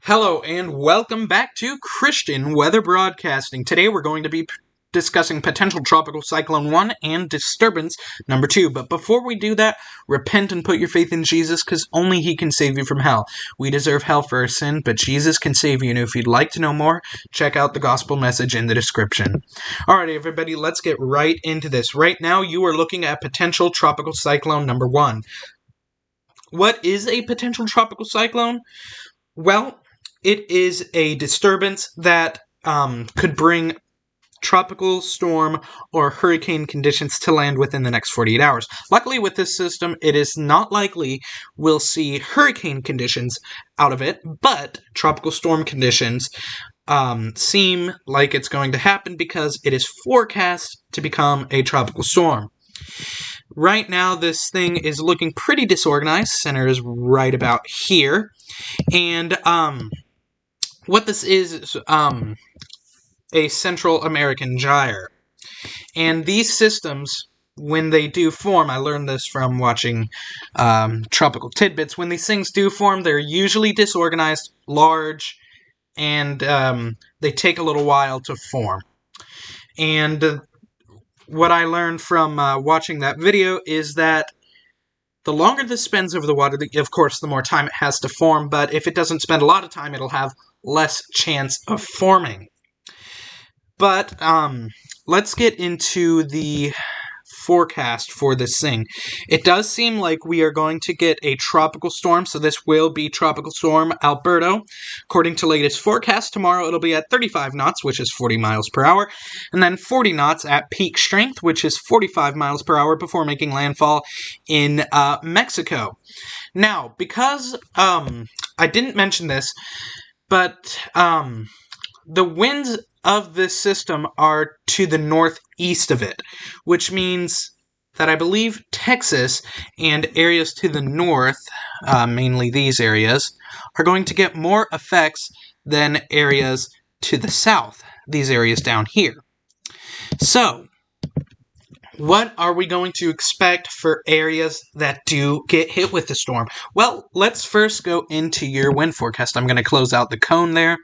Hello and welcome back to Christian Weather Broadcasting. Today we're going to be discussing potential tropical cyclone 1 and disturbance number 2. But before we do that, repent and put your faith in Jesus because only He can save you from hell. We deserve hell for our sin, but Jesus can save you. And if you'd like to know more, check out the gospel message in the description. Alright everybody, let's get right into this. Right now you are looking at potential tropical cyclone number 1. What is a potential tropical cyclone? Well, it is a disturbance that could bring tropical storm or hurricane conditions to land within the next 48 hours. Luckily, with this system, it is not likely we'll see hurricane conditions out of it, but tropical storm conditions seem like it's going to happen because it is forecast to become a tropical storm. Right now, this thing is looking pretty disorganized. Center is right about here. And what this is a Central American gyre. And these systems, when they do form, I learned this from watching Tropical Tidbits, when these things do form, they're usually disorganized, large, and they take a little while to form. And what I learned from watching that video is that the longer this spends over the water, of course, the more time it has to form, but if it doesn't spend a lot of time, it'll have less chance of forming. But let's get into the forecast for this thing. It does seem like we are going to get a tropical storm, so this will be Tropical Storm Alberto. According to latest forecast, tomorrow it'll be at 35 knots, which is 40 miles per hour, and then 40 knots at peak strength, which is 45 miles per hour, before making landfall in Mexico. Now, because I didn't mention this, but the winds of this system are to the northeast of it, which means that I believe Texas and areas to the north, mainly these areas, are going to get more effects than areas to the south, these areas down here. So, what are we going to expect for areas that do get hit with the storm? Well, let's first go into your wind forecast. I'm going to close out the cone there,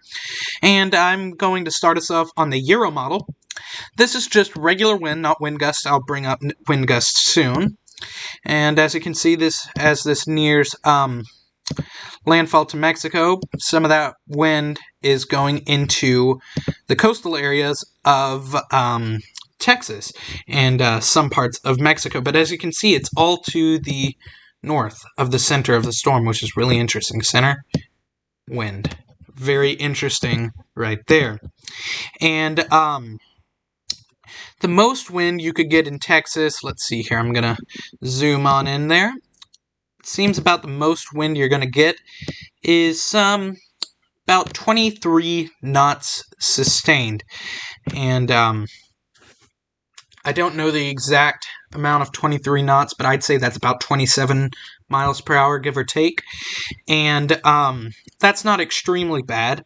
and I'm going to start us off on the Euro model. This is just regular wind, not wind gusts. I'll bring up wind gusts soon. And as you can see, as this nears landfall to Mexico, some of that wind is going into the coastal areas of Texas and some parts of Mexico. But as you can see, it's all to the north of the center of the storm, which is really interesting. Center, wind. Very interesting right there. And the most wind you could get in Texas, let's see here, I'm going to zoom on in there. It seems about the most wind you're going to get is about 23 knots sustained. And I don't know the exact amount of 23 knots, but I'd say that's about 27 miles per hour, give or take. And that's not extremely bad.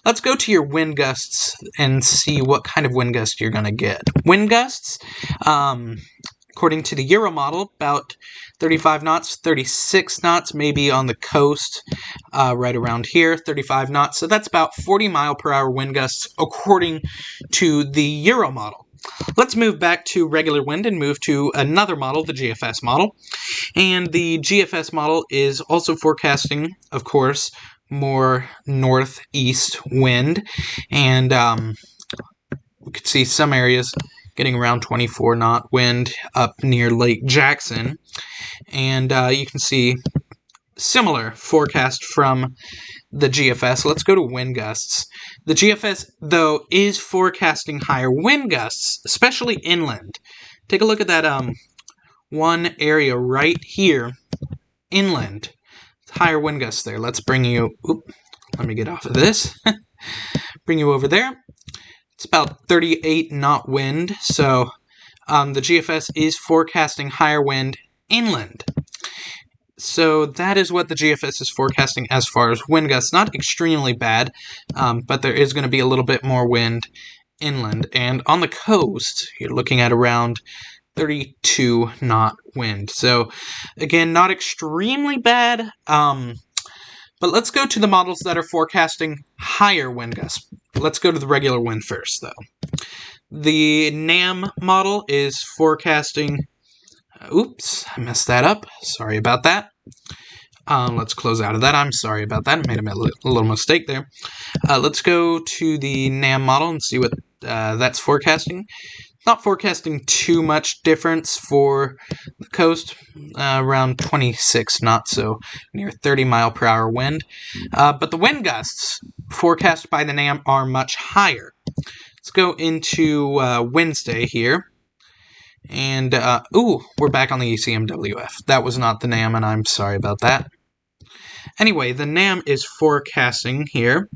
Let's go to your wind gusts and see what kind of wind gust you're going to get. Wind gusts, according to the Euro model, about 35 knots, 36 knots, maybe on the coast, right around here, 35 knots. So that's about 40 mile per hour wind gusts, according to the Euro model. Let's move back to regular wind and move to another model, the GFS model. And the GFS model is also forecasting, of course, more northeast wind. And we could see some areas getting around 24 knot wind up near Lake Jackson. And you can see similar forecast from the GFS. Let's go to wind gusts. The GFS, though, is forecasting higher wind gusts, especially inland. Take a look at that one area right here, inland. Higher wind gusts there. Let's bring you... let me get off of this. Bring you over there. It's about 38 knot wind, so the GFS is forecasting higher wind inland. So that is what the GFS is forecasting as far as wind gusts. Not extremely bad, but there is going to be a little bit more wind inland. And on the coast, you're looking at around 32 knot wind. So again, not extremely bad, But let's go to the models that are forecasting higher wind gusts. Let's go to the regular wind first, though. The NAM model is forecasting... oops, I messed that up. Sorry about that. Let's close out of that. I'm sorry about that. I made a little mistake there. Let's go to the NAM model and see what that's forecasting. Not forecasting too much difference for the coast, around 26 knots, so near 30 mile per hour wind. But the wind gusts forecast by the NAM are much higher. Let's go into Wednesday here. And, we're back on the ECMWF. That was not the NAM, and I'm sorry about that. Anyway, the NAM is forecasting here.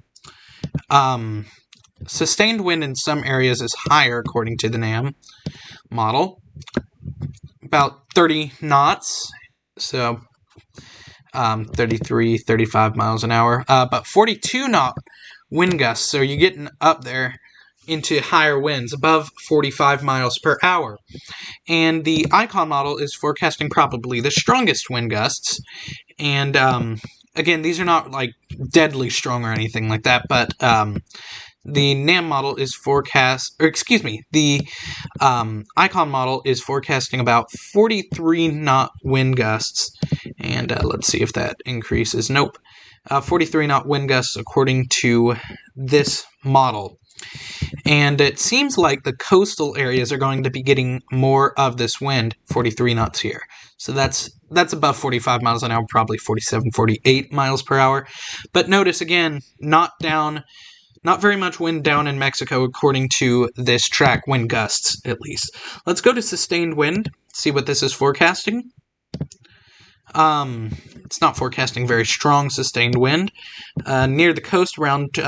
Sustained wind in some areas is higher, according to the NAM model. About 30 knots, so 33, 35 miles an hour. But 42 knot wind gusts, so you're getting up there into higher winds, above 45 miles per hour. And the Icon model is forecasting probably the strongest wind gusts. And again, these are not like deadly strong or anything like that, but the NAM model is the Icon model is forecasting about 43 knot wind gusts. And let's see if that increases. Nope. 43 knot wind gusts according to this model. And it seems like the coastal areas are going to be getting more of this wind, 43 knots here. So that's above 45 miles an hour, probably 47, 48 miles per hour. But notice again, not very much wind down in Mexico according to this track, wind gusts at least. Let's go to sustained wind, see what this is forecasting. It's not forecasting very strong sustained wind. Near the coast around...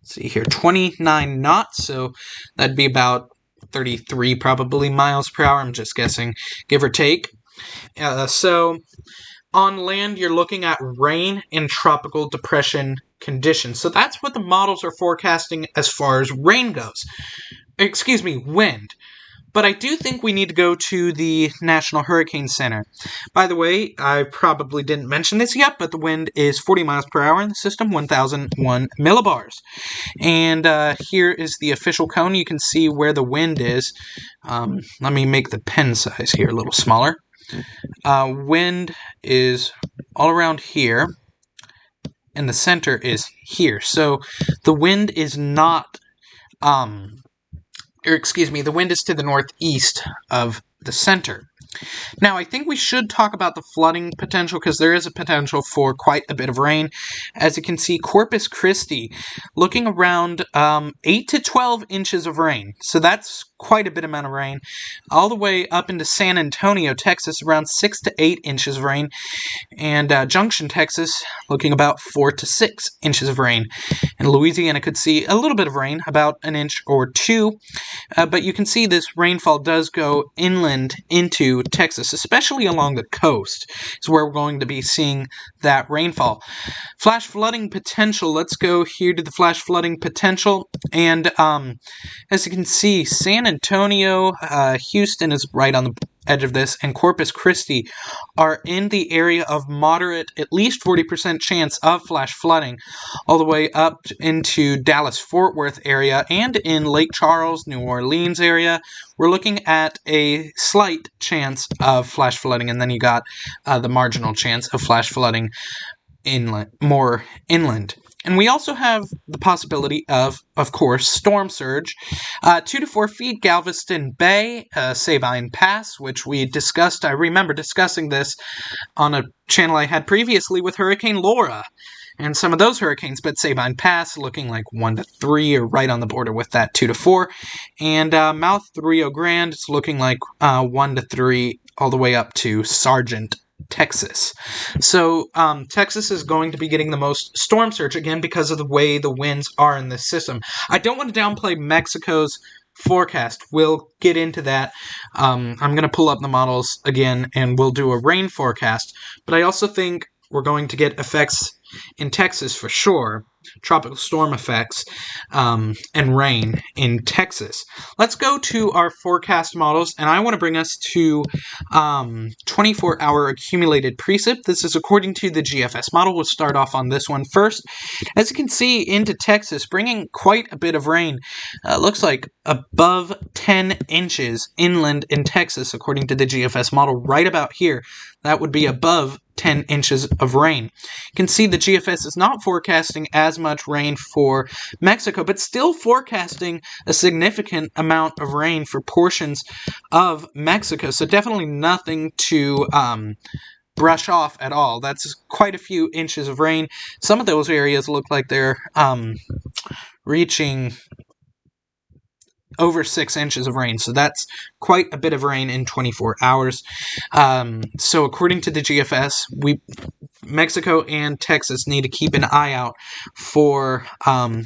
see here, 29 knots, so that'd be about 33 probably miles per hour, I'm just guessing, give or take. So on land, you're looking at rain and tropical depression conditions. So that's what the models are forecasting as far as rain goes. Wind. But I do think we need to go to the National Hurricane Center. By the way, I probably didn't mention this yet, but the wind is 40 miles per hour in the system, 1,001 millibars. And here is the official cone. You can see where the wind is. Let me make the pen size here a little smaller. Wind is all around here, and the center is here. So the wind is not... the wind is to the northeast of the center. Now, I think we should talk about the flooding potential because there is a potential for quite a bit of rain. As you can see, Corpus Christi looking around 8 to 12 inches of rain. So that's quite a bit amount of rain. All the way up into San Antonio, Texas, around 6 to 8 inches of rain. And Junction, Texas, looking about 4 to 6 inches of rain. And Louisiana could see a little bit of rain, about an inch or two. But you can see this rainfall does go inland into Texas, especially along the coast, is where we're going to be seeing that rainfall. Flash flooding potential. Let's go here to the flash flooding potential. And as you can see, San Antonio, Houston is right on the edge of this, and Corpus Christi are in the area of moderate, at least 40% chance of flash flooding, all the way up into Dallas-Fort Worth area, and in Lake Charles, New Orleans area, we're looking at a slight chance of flash flooding, and then you got the marginal chance of flash flooding more inland. And we also have the possibility of course, storm surge. 2 to 4 feet, Galveston Bay, Sabine Pass, which we discussed. I remember discussing this on a channel I had previously with Hurricane Laura and some of those hurricanes, but Sabine Pass looking like 1 to 3, or right on the border with that 2 to 4. And Mouth Rio Grande is looking like 1 to 3, all the way up to Sargent, Texas. So Texas is going to be getting the most storm surge, again, because of the way the winds are in this system. I don't want to downplay Mexico's forecast. We'll get into that. I'm going to pull up the models again, and we'll do a rain forecast. But I also think we're going to get effects in Texas for sure. tropical storm effects and rain in Texas. Let's go to our forecast models, and I want to bring us to 24-hour accumulated precip. This is according to the GFS model. We'll start off on this one first. As you can see, into Texas, bringing quite a bit of rain. Looks like above 10 inches inland in Texas, according to the GFS model, right about here. That would be above 10 inches of rain. You can see the GFS is not forecasting as much rain for Mexico, but still forecasting a significant amount of rain for portions of Mexico. So definitely nothing to brush off at all. That's quite a few inches of rain. Some of those areas look like they're reaching over 6 inches of rain, so that's quite a bit of rain in 24 hours. So according to the GFS, Mexico and Texas need to keep an eye out for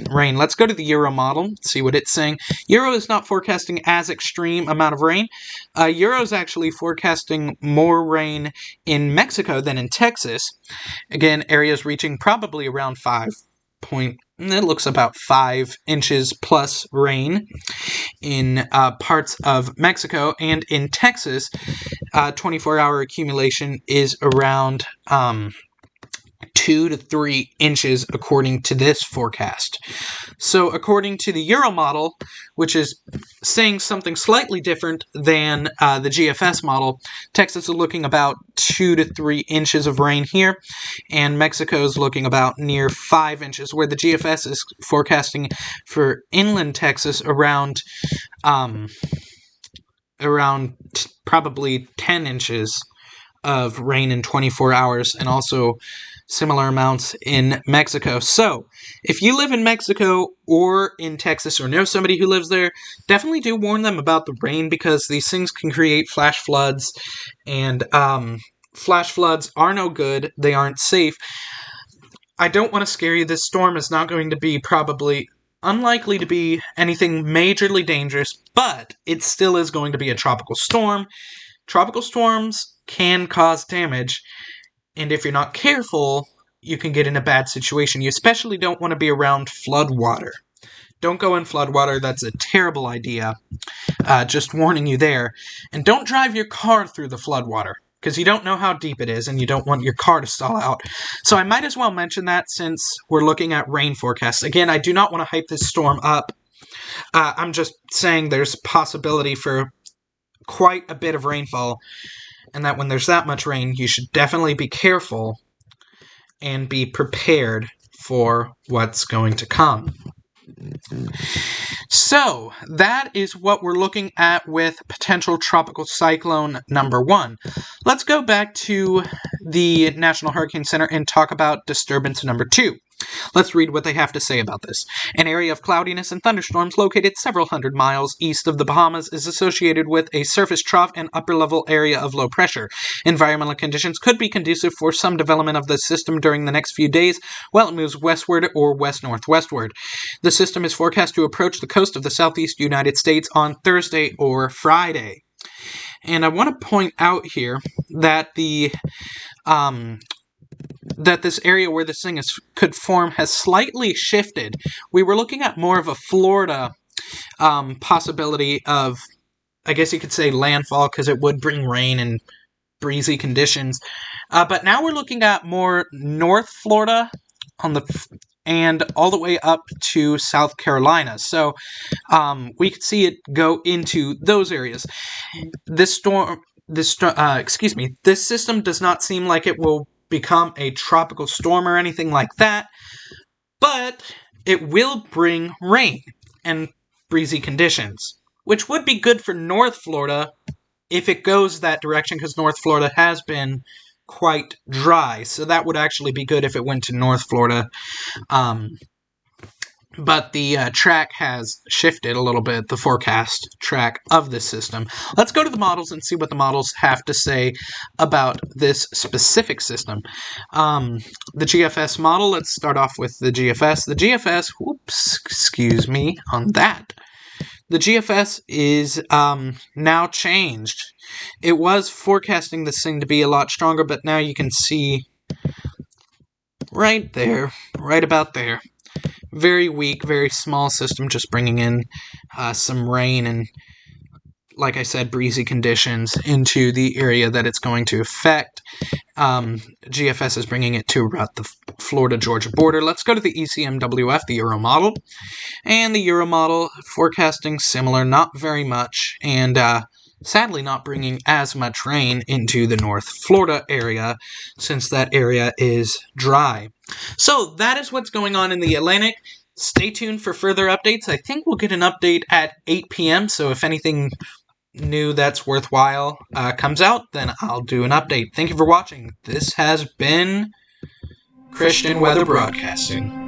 rain. Let's go to the Euro model, see what it's saying. Euro is not forecasting as extreme amount of rain. Euro is actually forecasting more rain in Mexico than in Texas. Again, areas reaching probably around 5 it looks about 5 inches plus rain in parts of Mexico, and in Texas, 24-hour accumulation is around 2 to 3 inches according to this forecast. So according to the Euro model, which is saying something slightly different than the GFS model, Texas is looking about 2 to 3 inches of rain here, and Mexico is looking about near 5 inches, where the GFS is forecasting for inland Texas around probably 10 inches of rain in 24 hours, and also similar amounts in Mexico. So, if you live in Mexico or in Texas or know somebody who lives there, definitely do warn them about the rain, because these things can create flash floods, and flash floods are no good. They aren't safe. I don't want to scare you. This storm is not going to be unlikely to be anything majorly dangerous, but it still is going to be a tropical storm. Tropical storms can cause damage, and if you're not careful, you can get in a bad situation. You especially don't want to be around flood water. Don't go in flood water. That's a terrible idea. Just warning you there. And don't drive your car through the flood water, because you don't know how deep it is, and you don't want your car to stall out. So I might as well mention that since we're looking at rain forecasts. Again, I do not want to hype this storm up. I'm just saying there's possibility for quite a bit of rainfall, and that when there's that much rain, you should definitely be careful and be prepared for what's going to come. So, that is what we're looking at with potential tropical cyclone number 1. Let's go back to the National Hurricane Center and talk about disturbance number 2. Let's read what they have to say about this. An area of cloudiness and thunderstorms located several hundred miles east of the Bahamas is associated with a surface trough and upper-level area of low pressure. Environmental conditions could be conducive for some development of the system during the next few days while it moves westward or west-northwestward. The system is forecast to approach the coast of the southeast United States on Thursday or Friday. And I want to point out here that that this area where this thing could form has slightly shifted. We were looking at more of a Florida possibility of, I guess you could say, landfall, because it would bring rain and breezy conditions. But now we're looking at more North Florida and all the way up to South Carolina. So we could see it go into those areas. This system does not seem like it will become a tropical storm or anything like that, but it will bring rain and breezy conditions, which would be good for North Florida if it goes that direction, because North Florida has been quite dry, so that would actually be good if it went to North Florida. But the track has shifted a little bit, the forecast track of this system. Let's go to the models and see what the models have to say about this specific system. The GFS model, let's start off with the GFS. The GFS, excuse me on that. The GFS is now changed. It was forecasting this thing to be a lot stronger, but now you can see right there, right about there, very weak, very small system, just bringing in some rain and, like I said, breezy conditions into the area that it's going to affect. GFS is bringing it to about the Florida-Georgia border. Let's go to the ECMWF, the Euro model. And the Euro model forecasting similar, not very much, and sadly not bringing as much rain into the North Florida area, since that area is dry. So that is what's going on in the Atlantic. Stay tuned for further updates. I think we'll get an update at 8 p.m., so if anything new that's worthwhile comes out, then I'll do an update. Thank you for watching. This has been Christian Weather Broadcasting.